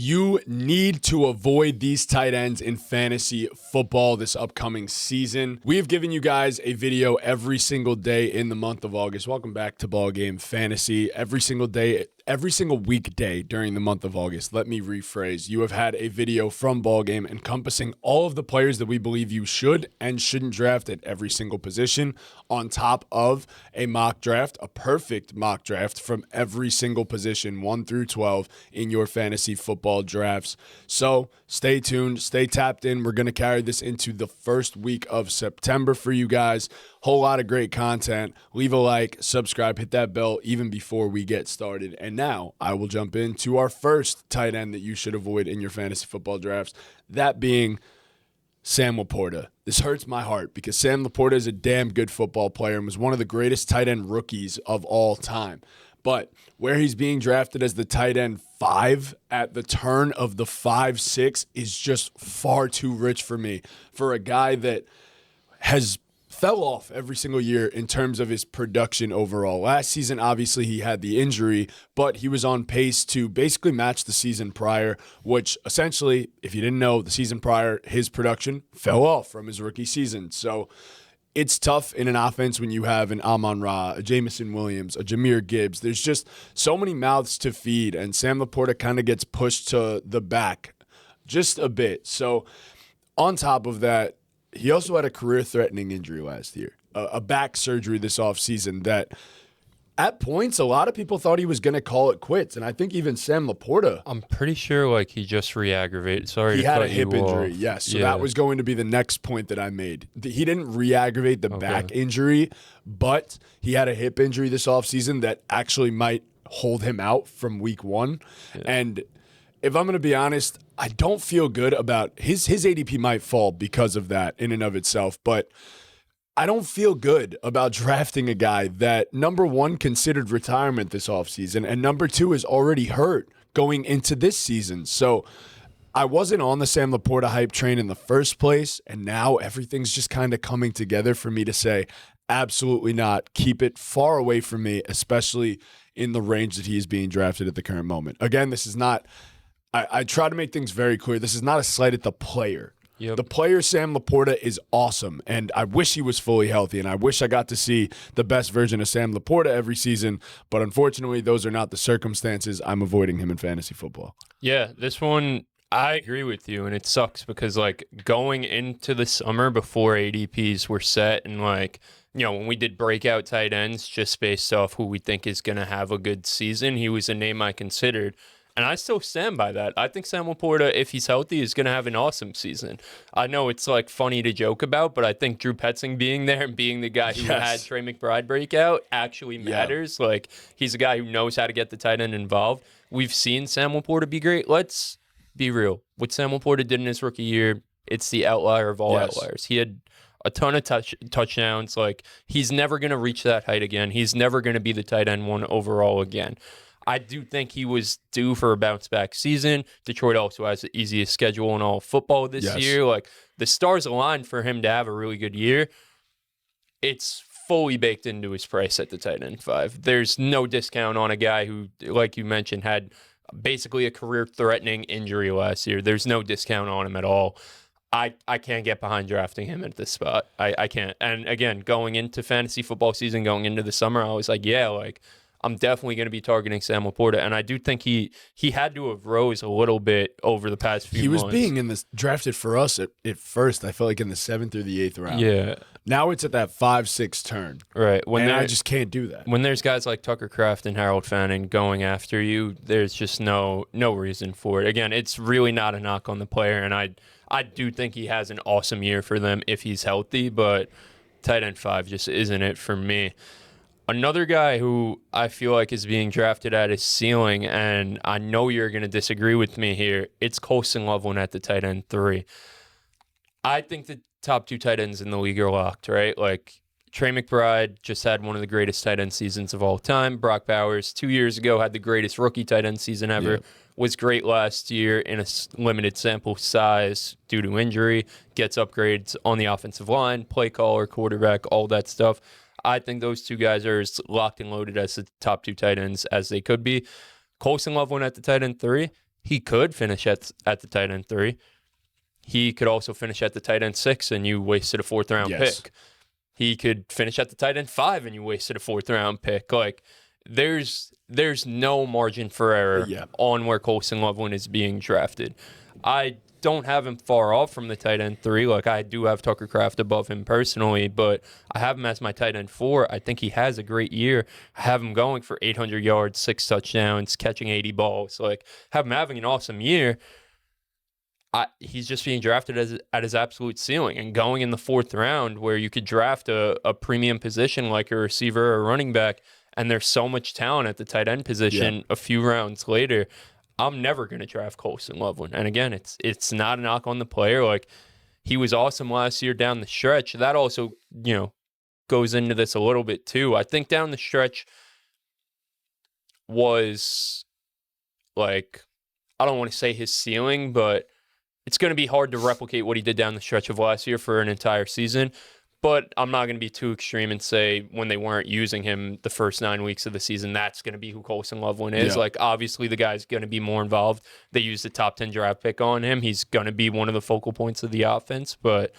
You need to avoid these tight ends in fantasy football this upcoming season. We have given you guys a video every single day in the month of August. Welcome back to Ball Game Fantasy. Every single day, every single weekday during the month of August. Let me rephrase. You have had a video from Ball Game encompassing all of the players that we believe you should and shouldn't draft at every single position, on top of a mock draft, a perfect mock draft from every single position, 1 through 12, in your fantasy football drafts. So stay tuned, stay tapped in. We're going to carry this into the first week of September for you guys. Whole lot of great content. Leave a like, subscribe, hit that bell even before we get started. And now I will jump into our first tight end that you should avoid in your fantasy football drafts, that being Sam LaPorta. This hurts my heart because Sam LaPorta is a damn good football player and was one of the greatest tight end rookies of all time. But where he's being drafted as the tight end 5 at the turn of the 5-6 is just far too rich for me, for a guy that has fell off every single year in terms of his production overall. Last season, obviously, he had the injury, but he was on pace to basically match the season prior, which essentially, if you didn't know, the season prior, his production fell off from his rookie season. So it's tough in an offense when you have an Amon-Ra, a Jameson Williams, a Jahmyr Gibbs. There's just so many mouths to feed, and Sam LaPorta kind of gets pushed to the back just a bit. So on top of that, he also had a career-threatening injury last year, a back surgery this offseason that at points a lot of people thought he was going to call it quits, and I think even Sam LaPorta. I'm pretty sure he just re-aggravated. Sorry, he to had cut a hip you injury, off. yes. So that was going to be the next point that I made. He didn't re-aggravate the back injury, but he had a hip injury this offseason that actually might hold him out from week 1. Yeah. And if I'm going to be honest, I don't feel good about his ADP might fall because of that in and of itself, but I don't feel good about drafting a guy that, number 1, considered retirement this offseason, and number 2, is already hurt going into this season. So I wasn't on the Sam LaPorta hype train in the first place, and now everything's just kind of coming together for me to say, absolutely not. Keep it far away from me, especially in the range that he is being drafted at the current moment. Again, this is not... I try to make things very clear. This is not a slight at the player. Yep. The player, Sam LaPorta, is awesome, and I wish he was fully healthy, and I wish I got to see the best version of Sam LaPorta every season, but unfortunately, those are not the circumstances. I'm avoiding him in fantasy football. Yeah, this one, I agree with you, and it sucks because, going into the summer before ADPs were set and, when we did breakout tight ends just based off who we think is going to have a good season, he was a name I considered. And I still stand by that. I think Sam LaPorta, if he's healthy, is going to have an awesome season. I know it's funny to joke about, but I think Drew Petzing being there and being the guy who had Trey McBride breakout actually matters. Yeah. He's a guy who knows how to get the tight end involved. We've seen Sam LaPorta be great. Let's be real. What Sam LaPorta did in his rookie year, it's the outlier of all outliers. He had a ton of touchdowns. He's never going to reach that height again. He's never going to be the tight end 1 overall again. I do think he was due for a bounce-back season. Detroit also has the easiest schedule in all football this year. The stars aligned for him to have a really good year. It's fully baked into his price at the tight end 5. There's no discount on a guy who, like you mentioned, had basically a career-threatening injury last year. There's no discount on him at all. I can't get behind drafting him at this spot. I can't. And again, going into fantasy football season, going into the summer, I was I'm definitely going to be targeting Sam LaPorta, and I do think he had to have rose a little bit over the past few months. He was being drafted for us at first, I felt in the 7th or the 8th round. Yeah. Now it's at that 5-6 turn. Right. I just can't do that. When there's guys like Tucker Kraft and Harold Fanning going after you, there's just no reason for it. Again, it's really not a knock on the player, and I do think he has an awesome year for them if he's healthy, but tight end 5 just isn't it for me. Another guy who I feel is being drafted at his ceiling, and I know you're going to disagree with me here, it's Colston Loveland at the tight end 3. I think the top 2 tight ends in the league are locked, right? Trey McBride just had one of the greatest tight end seasons of all time. Brock Bowers 2 years ago had the greatest rookie tight end season ever. Yeah. Was great last year in a limited sample size due to injury. Gets upgrades on the offensive line, play caller, quarterback, all that stuff. I think those 2 guys are as locked and loaded as the top 2 tight ends as they could be. Colston Loveland at the tight end 3, he could finish at the tight end 3. He could also finish at the tight end 6, and you wasted a 4th-round pick. He could finish at the tight end 5, and you wasted a 4th-round pick. Like, there's no margin for error on where Colston Loveland is being drafted. I don't have him far off from the tight end 3. Like, I do have Tucker Kraft above him personally, but I have him as my tight end 4. I think he has a great year. I have him going for 800 yards, 6 touchdowns, catching 80 balls. Like, have him having an awesome year. He's just being drafted at his absolute ceiling, and going in the 4th round where you could draft a premium position like a receiver or a running back, and there's so much talent at the tight end position a few rounds later. I'm never going to draft Colston Loveland. And again, it's not a knock on the player. Like, he was awesome last year down the stretch. That also, goes into this a little bit too. I think down the stretch was, like, I don't want to say his ceiling, but it's going to be hard to replicate what he did down the stretch of last year for an entire season. But I'm not going to be too extreme and say when they weren't using him the first 9 weeks of the season, that's going to be who Colston Loveland is. Like, obviously, the guy's going to be more involved. They used the top 10 draft pick on him. He's going to be one of the focal points of the offense. But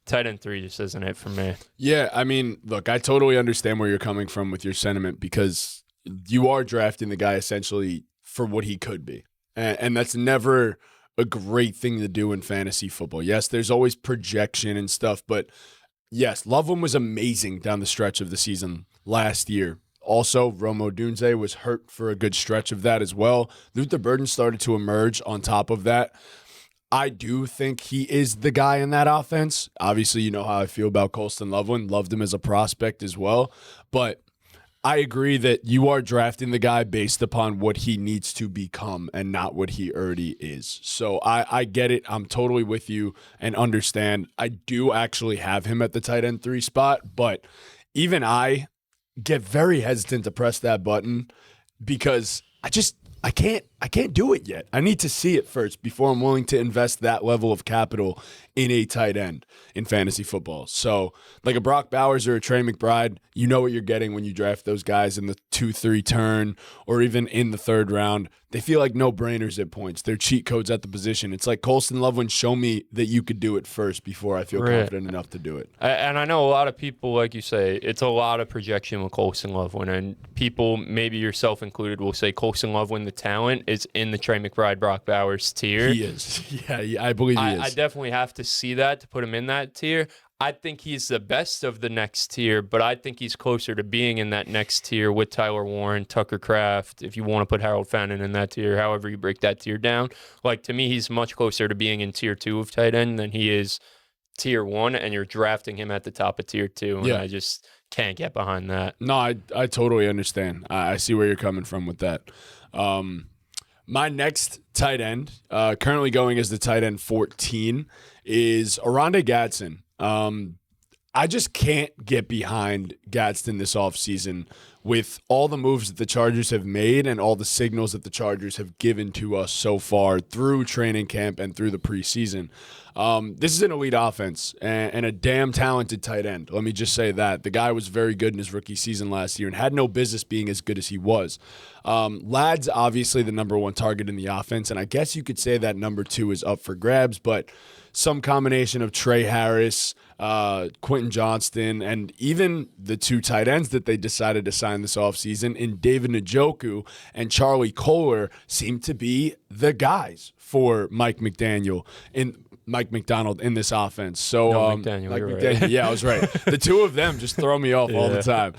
tight end 3 just isn't it for me. Yeah, I mean, look, I totally understand where you're coming from with your sentiment, because you are drafting the guy essentially for what he could be. And that's never a great thing to do in fantasy football. Yes, there's always projection and stuff, but yes, Loveland was amazing down the stretch of the season last year. Also, Rome Odunze was hurt for a good stretch of that as well. Luther Burden started to emerge on top of that. I do think he is the guy in that offense. Obviously, you know how I feel about Colston Loveland. Loved him as a prospect as well. But I agree that you are drafting the guy based upon what he needs to become and not what he already is. So I get it. I'm totally with you and understand. I do actually have him at the tight end 3 spot, but even I get very hesitant to press that button because I can't do it yet. I need to see it first before I'm willing to invest that level of capital in a tight end in fantasy football. So like a Brock Bowers or a Trey McBride, you know what you're getting when you draft those guys in the 2-3 turn or even in the 3rd round. They feel like no-brainers at points. They're cheat codes at the position. It's like Colston Loveland, show me that you could do it first before I feel confident enough to do it. And I know a lot of people, like you say, it's a lot of projection with Colston Loveland. And people, maybe yourself included, will say Colston Loveland, the talent, is in the Trey McBride, Brock Bowers tier. He is. Yeah, I believe he is. I definitely have to see that to put him in that tier. I think he's the best of the next tier, but I think he's closer to being in that next tier with Tyler Warren, Tucker Kraft, if you want to put Harold Fannin in that tier, however you break that tier down. Like, to me, he's much closer to being in tier 2 of tight end than he is tier 1, and you're drafting him at the top of tier 2, and I just can't get behind that. No, I totally understand. I see where you're coming from with that. My next tight end, currently going as the tight end 14, is Oronde Gadsden. I just can't get behind Gadsden this offseason with all the moves that the Chargers have made and all the signals that the Chargers have given to us so far through training camp and through the preseason. This is an elite offense and a damn talented tight end. Let me just say that. The guy was very good in his rookie season last year and had no business being as good as he was. Ladd's obviously the number 1 target in the offense, and I guess you could say that number 2 is up for grabs, but some combination of Trey Harris, Quentin Johnston, and even the 2 tight ends that they decided to sign this offseason in David Njoku and Charlie Kolar seem to be the guys for Mike McDonald in this offense. So McDaniel, right. Yeah, I was right. The 2 of them just throw me off all the time.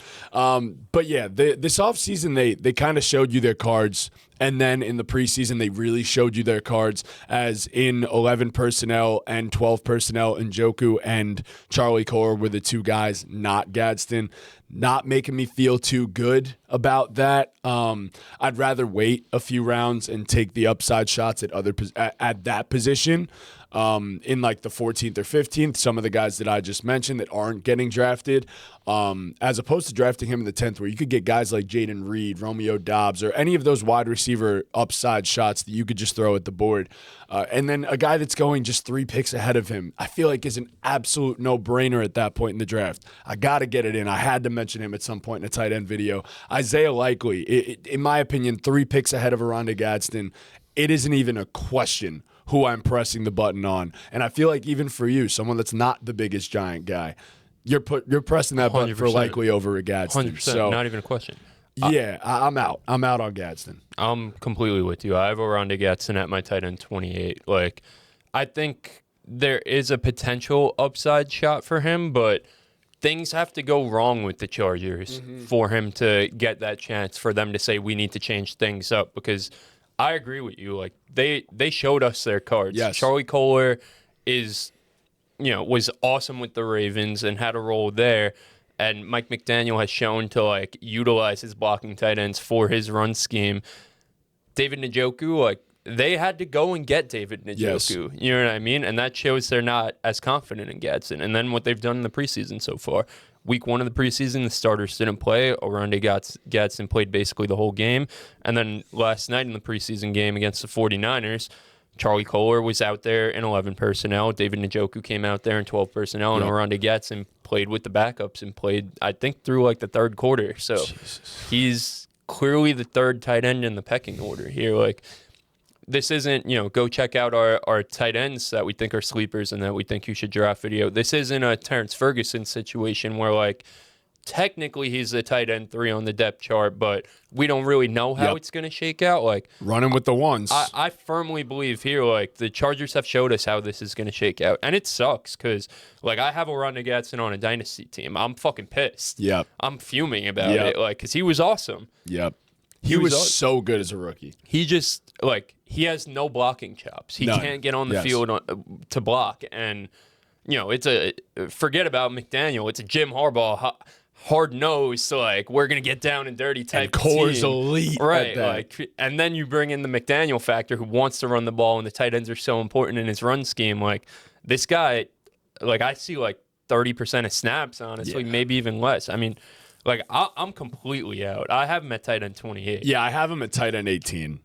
But yeah, this offseason they kind of showed you their cards. And then in the preseason, they really showed you their cards as in 11 personnel and 12 personnel. Njoku and Charlie Kolar were the 2 guys, not Gadsden. Not making me feel too good about that. I'd rather wait a few rounds and take the upside shots at that position. In like the 14th or 15th, some of the guys that I just mentioned that aren't getting drafted, as opposed to drafting him in the 10th, where you could get guys like Jaden Reed, Romeo Dobbs, or any of those wide receiver upside shots that you could just throw at the board. And then a guy that's going just 3 picks ahead of him, I feel like is an absolute no-brainer at that point in the draft. I got to get it in. I had to mention him at some point in a tight end video. Isaiah Likely, in my opinion, 3 picks ahead of Oronde Gadsden. it isn't even a question who I'm pressing the button on. And I feel like even for you, someone that's not the biggest Giant guy, you're pressing that button for 100%. likely over a Gadsden. 100%, So not even a question. yeah, I'm out. I'm out on Gadsden. I'm completely with you. I have Oronde Gadsden at my tight end 28. Like, I think there is a potential upside shot for him, but things have to go wrong with the Chargers for him to get that chance, for them to say we need to change things up. Because I agree with you. Like, they showed us their cards. Yes. Charlie Kolar was awesome with the Ravens and had a role there. And Mike McDaniel has shown to like utilize his blocking tight ends for his run scheme. David Njoku, like, they had to go and get David Njoku. Yes. You know what I mean? And that shows they're not as confident in Gadsden. And then what they've done in the preseason so far. Week 1 of the preseason, the starters didn't play. Oronde Gadsden played basically the whole game. And then last night in the preseason game against the 49ers, Charlie Kolar was out there in 11 personnel. David Njoku came out there in 12 personnel. And Oronde Gadsden played with the backups and played, I think, through like the third quarter. So he's clearly the third tight end in the pecking order here. Like, this isn't, go check out our tight ends that we think are sleepers and that we think you should draft video. This isn't a Terrence Ferguson situation where, like, technically he's the tight end 3 on the depth chart, but we don't really know how it's going to shake out. Like, running with the ones. I firmly believe here, like, the Chargers have showed us how this is going to shake out. And it sucks because, like, I have Oronde Gadsden on a dynasty team. I'm fucking pissed. Yep. I'm fuming about it, like, because he was awesome. Yep. He was so good as a rookie. He just, like, he has no blocking chops. He can't get on the field to block. And, forget about McDaniel. It's a Jim Harbaugh hard-nosed, like, we're going to get down and dirty type and Core's team. elite. Right. Like, and then you bring in the McDaniel factor who wants to run the ball, and the tight ends are so important in his run scheme. Like, this guy, like, I see, like, 30% of snaps, honestly, maybe even less. I mean, like, I'm completely out. I have him at tight end 28. Yeah, I have him at tight end 18,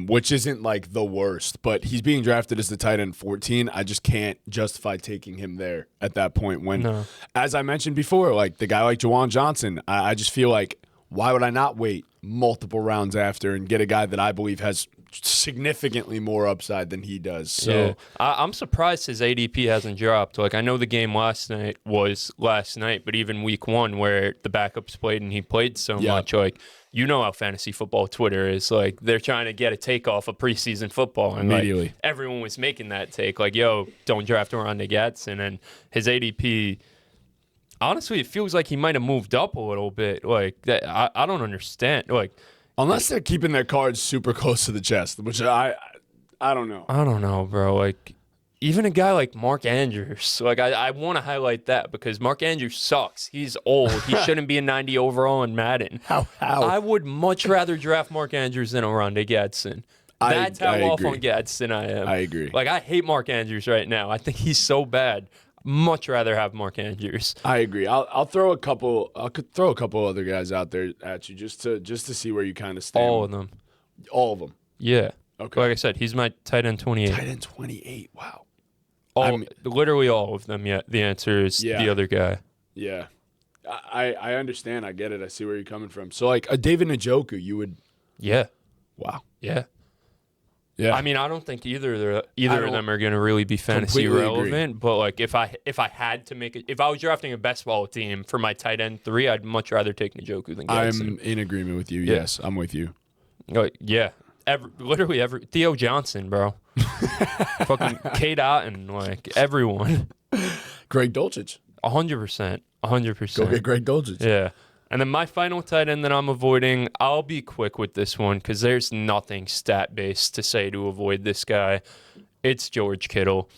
which isn't like the worst, but he's being drafted as the tight end 14. I just can't justify taking him there at that point when, as I mentioned before, like the guy like Juwan Johnson, I just feel like, why would I not wait multiple rounds after and get a guy that I believe has significantly more upside than he does? So I'm surprised his ADP hasn't dropped. Like, I know the game last night was last night, but even week 1 where the backups played and he played so much, like, how fantasy football Twitter is. Like, they're trying to get a take off of preseason football, and immediately, like, everyone was making that take, like, yo, don't draft Oronde Gadsden. And his ADP, honestly, it feels like he might have moved up a little bit. Like, that, I don't understand. Like, unless they're keeping their cards super close to the chest, which I don't know. I don't know, bro. Like, even a guy like Mark Andrews, like, I want to highlight that because Mark Andrews sucks. He's old. He shouldn't be a 90 overall in Madden. How? I would much rather draft Mark Andrews than Oronde Gadsden. That's how off on Gadsden I am. I agree. Like, I hate Mark Andrews right now. I think he's so bad. Much rather have Mark Andrews. I agree. I'll throw a couple. I could throw a couple other guys out there at you just to see where you kind of stand. All of them. All of them. Yeah. Okay. Like I said, he's my tight end 28. Tight end 28. Wow. Literally all of them. Yeah. The answer is the other guy. Yeah. I understand. I get it. I see where you're coming from. So, like, a David Njoku, you would. Yeah. Wow. Yeah. Yeah. I mean, I don't think either of them are going to really be fantasy relevant. Agree. But, like, if I had to make it, if I was drafting a best ball team for my tight end 3, I'd much rather take Njoku than Gadsden. I'm in agreement with you. Yeah. Yes, I'm with you. Yeah. Literally every Theo Johnson, bro. Fucking Kate Otten, like, everyone. Greg Dulcich. 100%. 100%. Go get Greg Dulcich. Yeah. And then my final tight end that I'm avoiding, I'll be quick with this one because there's nothing stat-based to say to avoid this guy. It's George Kittle.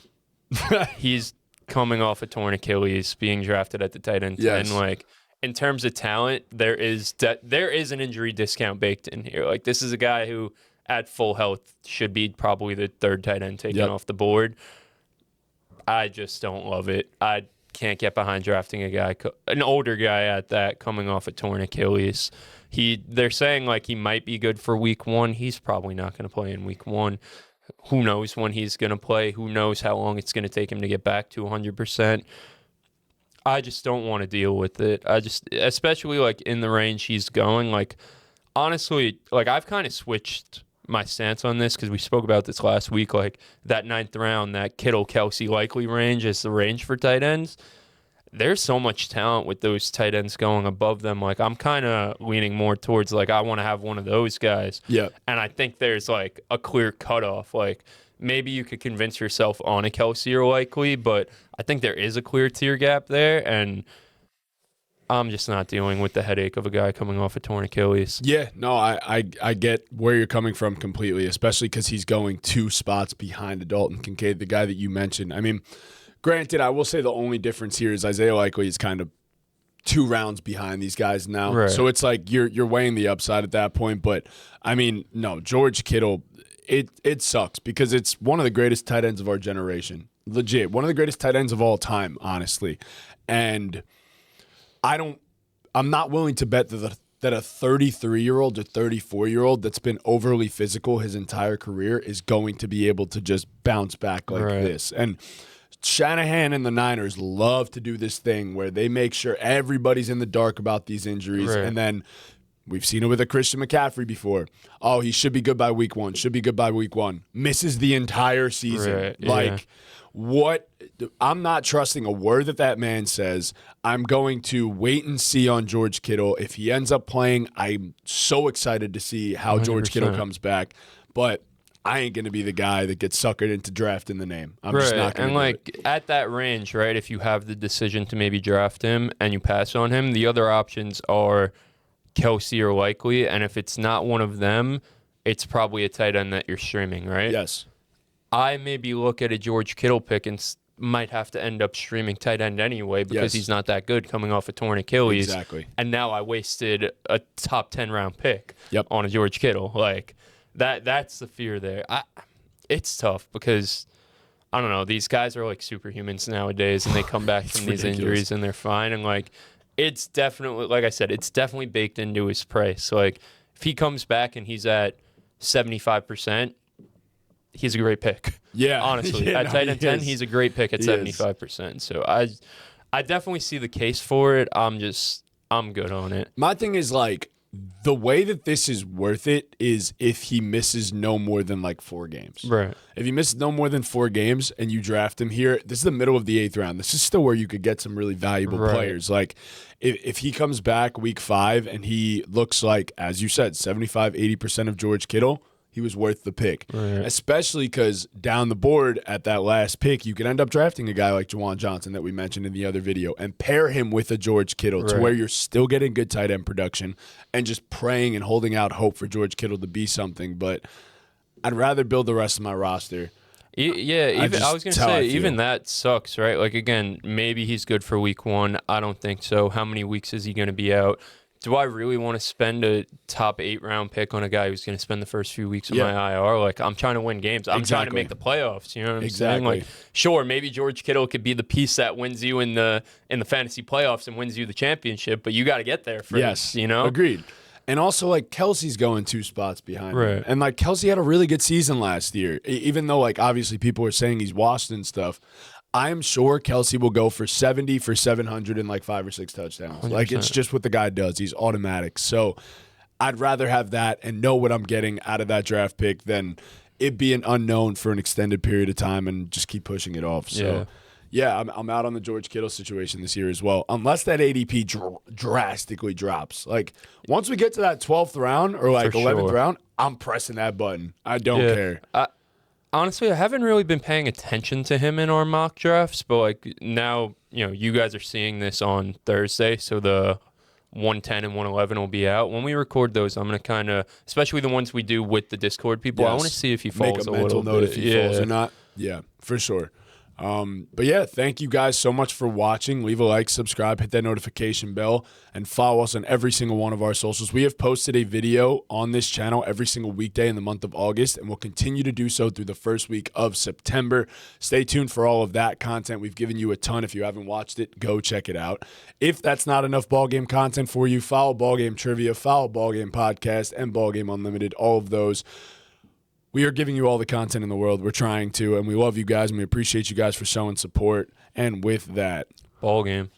He's coming off a torn Achilles, being drafted at the tight end 10. Yes. Like, in terms of talent, there is an injury discount baked in here. Like, this is a guy who, at full health, should be probably the third tight end taken off the board. I just don't love it. I can't get behind drafting an older guy at that, coming off a torn Achilles. They're saying, like, he might be good for week 1. He's probably not going to play in week 1. Who knows when he's going to play? Who knows how long it's going to take him to get back to 100%? I just don't want to deal with it. Especially, like, in the range he's going, like, honestly, like, I've kind of switched my stance on this because we spoke about this last week. Like that 9th round, that Kittle, Kelsey likely range is the range for tight ends. There's so much talent with those tight ends going above them. Like I'm kind of leaning more towards like I want to have one of those guys. Yeah. And I think there's like a clear cutoff. Like maybe you could convince yourself on a Kelsey or likely, but I think there is a clear tier gap there, and I'm just not dealing with the headache of a guy coming off a torn Achilles. Yeah, no, I get where you're coming from completely, especially because he's going 2 spots behind Dalton Kincaid, the guy that you mentioned. I mean, granted, I will say the only difference here is Isaiah Likely is kind of 2 rounds behind these guys now. Right. So it's like you're weighing the upside at that point. But, I mean, no, George Kittle, it sucks because it's one of the greatest tight ends of our generation. Legit, one of the greatest tight ends of all time, honestly. And I'm not willing to bet that a 33-year-old or 34-year-old that's been overly physical his entire career is going to be able to just bounce back like this. And Shanahan and the Niners love to do this thing where they make sure everybody's in the dark about these injuries. Right. And then we've seen it with a Christian McCaffrey before. Oh, he should be good by week 1, should be good by week 1. Misses the entire season. Right, like, what? I'm not trusting a word that man says. I'm going to wait and see on George Kittle. If he ends up playing, I'm so excited to see how 100%. George Kittle comes back. But I ain't going to be the guy that gets suckered into drafting the name. I'm just not going to. And like at that range, right, if you have the decision to maybe draft him and you pass on him, the other options are Kelsey or Likely. And if it's not one of them, it's probably a tight end that you're streaming, right? Yes. I maybe look at a George Kittle pick and might have to end up streaming tight end anyway because he's not that good coming off a torn Achilles. Exactly. And now I wasted a top 10 round pick on a George Kittle. Like that's the fear there. It's tough because I don't know, these guys are like superhumans nowadays and they come back from these injuries and they're fine. And like it's definitely, like I said, it's definitely baked into his price. Like if he comes back and he's at 75%, he's a great pick. Yeah. Honestly. At tight end 10, he's a great pick at 75%. So I definitely see the case for it. I'm good on it. My thing is like the way that this is worth it is if he misses no more than like 4 games. Right. If he misses no more than 4 games and you draft him here, this is the middle of the 8th round. This is still where you could get some really valuable players. Like if he comes back week 5 and he looks like, as you said, 75-80% of George Kittle, he was worth the pick, especially because down the board at that last pick, you could end up drafting a guy like Juwan Johnson that we mentioned in the other video and pair him with a George Kittle to where you're still getting good tight end production and just praying and holding out hope for George Kittle to be something. But I'd rather build the rest of my roster. Yeah, I was going to say, even that sucks, right? Like, again, maybe he's good for week 1. I don't think so. How many weeks is he going to be out? Do I really want to spend a top 8 round pick on a guy who's going to spend the first few weeks of my IR? Like, I'm trying to win games. I'm trying to make the playoffs. You know what I'm saying? Like, sure, maybe George Kittle could be the piece that wins you in the fantasy playoffs and wins you the championship, but you got to get there first. Yes, you know? Agreed. And also, like, Kelsey's going 2 spots behind him. And, like, Kelsey had a really good season last year, even though, like, obviously people are saying he's washed and stuff. I'm sure Kelsey will go for 70 for 700 and like 5 or 6 touchdowns. 100%. Like, it's just what the guy does. He's automatic. So I'd rather have that and know what I'm getting out of that draft pick than it be an unknown for an extended period of time and just keep pushing it off. So, yeah, I'm out on the George Kittle situation this year as well, unless that ADP drastically drops. Like, once we get to that 12th round or like 11th round, I'm pressing that button. I don't care. Honestly, I haven't really been paying attention to him in our mock drafts, but like now, you guys are seeing this on Thursday, so the 110 and 111 will be out. When we record those, I'm going to kind of, especially the ones we do with the Discord people, I want to see if he falls a mental note if he falls or not. Yeah, for sure. But yeah, thank you guys so much for watching. Leave a like, subscribe, hit that notification bell, and follow us on every single one of our socials. We have posted a video on this channel every single weekday in the month of August, and we'll continue to do so through the first week of September. Stay tuned for all of that content. We've given you a ton. If you haven't watched it, go check it out. If that's not enough ballgame content for you, follow Ballgame Trivia, follow Ballgame Podcast, and Ballgame Unlimited, all of those. We are giving you all the content in the world. We're trying to, and we love you guys, and we appreciate you guys for showing support. And with that, ball game.